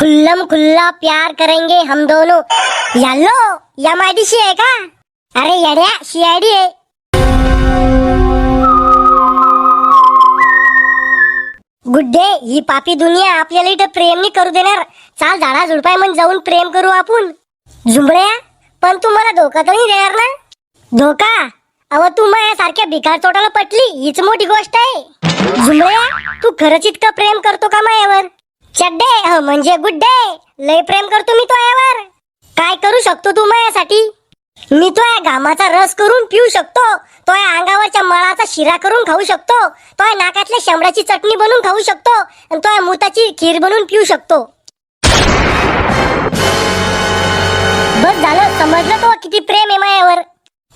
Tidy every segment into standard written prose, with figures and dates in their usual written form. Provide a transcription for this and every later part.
खुल्लम खुल्ला प्यार करेंगे हम दोनों। यालो या मायदीशी आहे का? अरे येड्या सीआयडी आहे। Good day. ही पापी दुनिया आपल्याला इथं प्रेम नाही करू देणार। चाल झाडा झुडपाय म्हणून जाऊन प्रेम करू आपण। झुंबड्या पण तू मला धोका तर नाही देणार ना? धोका? अव तू माझ्यासारख्या भिकार चोटाला पटली हीच मोठी गोष्ट आहे। झुंबड्या तू खरंच इतकं प्रेम करतो का माझ्यावर? चड्डे म्हणजे गुड डे, लय प्रेम करतो मी तुझ्यावर। काय करू शकतो तू माझ्यासाठी? मी तुझ्या घामाचा रस करून पिऊ शकतो, तुझ्या अंगावरच्या मळाचा शिरा करून खाऊ शकतो, तुझ्या नाकातल्या शेंबडाची चटणी बनवून खाऊ शकतो आणि तुझ्या मुताची खीर बनवून पिऊ शकतो। बस झालं, समजलं तो किती प्रेम आहे माझ्यावर।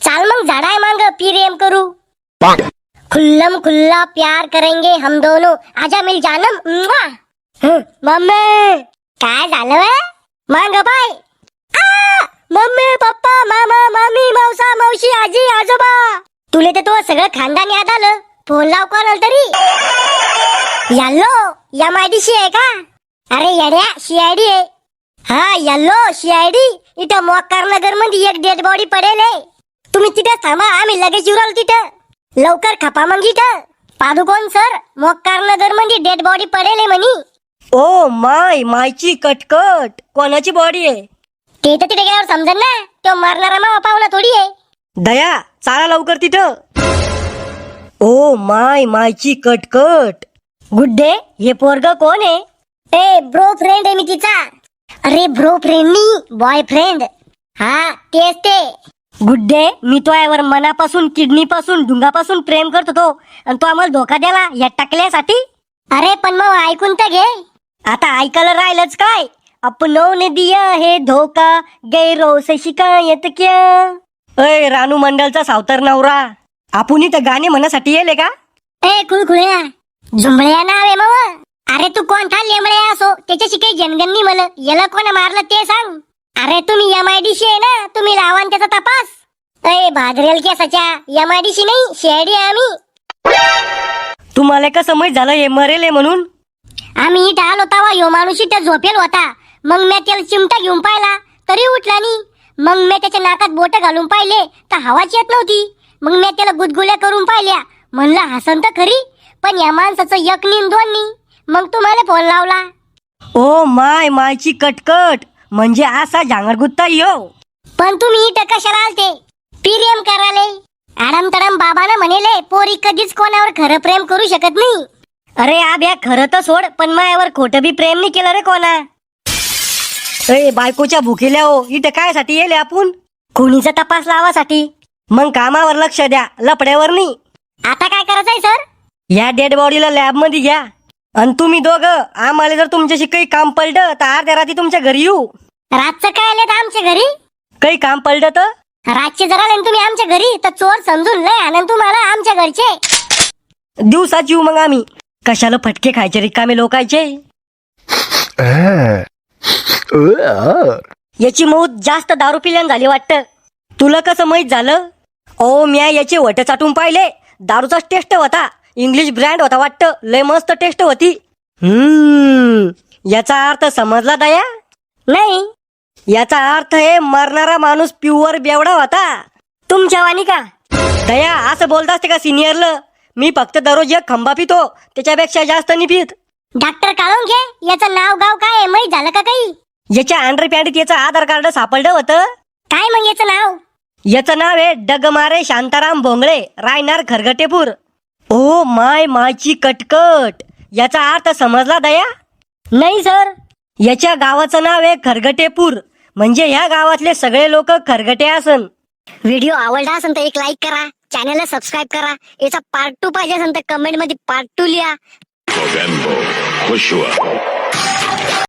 चाल मग झाडाय मांग प्रेम करू। खुल्लम खुल्ला प्यार करेंगे हम दोनों, आजा मिल जानम। मम्मी काय झालं? मांग बाय। मम्मी पप्पा मामा मामी मावसा मावशी आजी आजोबा, तुले ते तो सगळं खानदान याद आलं? फोन लाव कोणाला तरी। यालो या मायदीशी आहे का? अरे येड्या सीआयडी आहे। हा यालो सीआयडी। इथं मोक्कार नगर मध्ये एक डेड बॉडी पडेल आहे। तुम्ही तिथे थांबा, आम्ही लगेच येऊ राहिलो तिथं। लवकर खपा मग इथं। पादुकोण सर, मोक्कार नगर मध्ये डेड बॉडी पडेल आहे म्हणी। ओ मायची कटकट, कोणाची बॉडी आहे? ते तर तिथे गेल्यावर समजेल ना, तो मारणारा मावा पाहुणा थोडी आहे। दया चाला लवकर तिथं। ओ मायची कटकट। गुड डे, हे पोरग कोण आहे? ए ब्रो फ्रेंड आहे मी तिचा। अरे ब्रो फ्रेंड नाही, बॉयफ्रेंड। हा तेच ते। गुड डे, मी तो यावर मनापासून किडनी पासून ढुंगापासून प्रेम करत होतो आणि तो आम्हाला धोका द्याला या टाकल्यासाठी। अरे पण मग ऐकून तर घे। आता ऐकायला राहिलंच काय? अपनों ने दिया है धोका, गैरों से शिकायत क्या? अय रानू मंडलचा सावतर नवरा, आपण इथं गाणे म्हणण्यासाठी येले का? ए खुळखुळ्या, झुंबळ्या नाव आहे मग। अरे तू कोणता लेंबळ्या असो, त्याच्याशी काही जनगणनी मला याला कोण मारलं ते सांग। अरे तुम्ही एमआयडीसी आहे ना, तुम्ही लावा त्याचा तपास। ए भादरेल केसाच्या, एमआयडीसी नाही सीआयडी आहे आम्ही। तुम्हाला कसं माहित झालं हे मरेल म्हणून? आम्ही इथं आलो तवा ह्यो माणूस इथं झोपेल होता। मग मी त्याला चिमटा घेऊन पाहिला तरी उठला नाही। मग मी त्याच्या नाकात बोट घालून पाहिले तर हवाच येत नव्हती। मग मी त्याला गुदगुल्या करून पाहिल्या, म्हणलं हसन तर खरी, पण या माणसाचं एक नी दोन नी। मग तुम्हाला फोन लावला। ओ मायची कटकट, म्हणजे असा झांगडगुत्ता यो। पण तुम्ही इथं कशाला आलते? प्रेम कराले? आडम तडम बाबानं म्हणेले पोरी कधीच कोणावर खरं प्रेम करू शकत नाही। अरे आब्या खरं तर सोड, पण मायावर खोटं बी प्रेम नाही केलं रे कोणा। अरे बायकोच्या भुकेल्या हो, इथं काय साठी येले आपण? कोणीचा तपास लावासाठी। मग कामावर लक्ष द्या, लपड्यावर नाही। आता काय करायचंय सर? या डेड बॉडीला लॅब मध्ये घ्या आणि तुम्ही दोघं आम्हाला जर तुमच्याशी काही काम पडलं तर अर्ध्या रात्री तुमच्या घरी येऊ। रातचं काय आले आमच्या घरी? काही काम पडलं तर? रातचे जर आले तुम्ही आमच्या घरी तर चोर समजून लय आनंद तुम्हाला आमच्या घरचे। दिवसात येऊ मग आम्ही, कशाला फटके खायचे रिकामे लोकायचे। याची मौत जास्त दारू पिल्यान झाली वाटतं। तुला कसं माहित झालं? ओ म्या याचे वटे चाटून पाहिले, दारूचा टेस्ट होता, इंग्लिश ब्रँड होता वाटतं, लय मस्त टेस्ट होती। याचा अर्थ समजला दया? नाही, याचा अर्थ हे मरणारा माणूस प्युअर बेवडा होता। तुमच्या वाणी का? दया असं बोलत असते का सिनियरला? मी फक्त दररोज एक खंबा पितो, त्याच्यापेक्षा जास्त नाही पित। डॉक्टर काढून घे, याचं नाव गाव काय आहे माहित झालं का काही? याच्या अंडर पॅन्टीत याचं आधार कार्ड सापडलं होतं। काय मग याचं नाव? याचं नाव आहे डगमारे शांताराम भोंगळे, रायनार खरगटेपूर। ओ मायची कटकट, याचा अर्थ समजला दया? नाही सर। याच्या गावाचं नाव आहे खरगटेपूर, म्हणजे ह्या गावातले सगळे लोक खरगटे असन। व्हिडिओ आवडला असेल तर एक लाईक करा, चॅनलला सबस्क्राईब करा। याचा पार्ट 2 पाहिजे असेल तर कमेंट मध्ये पार्ट 2 लिहा।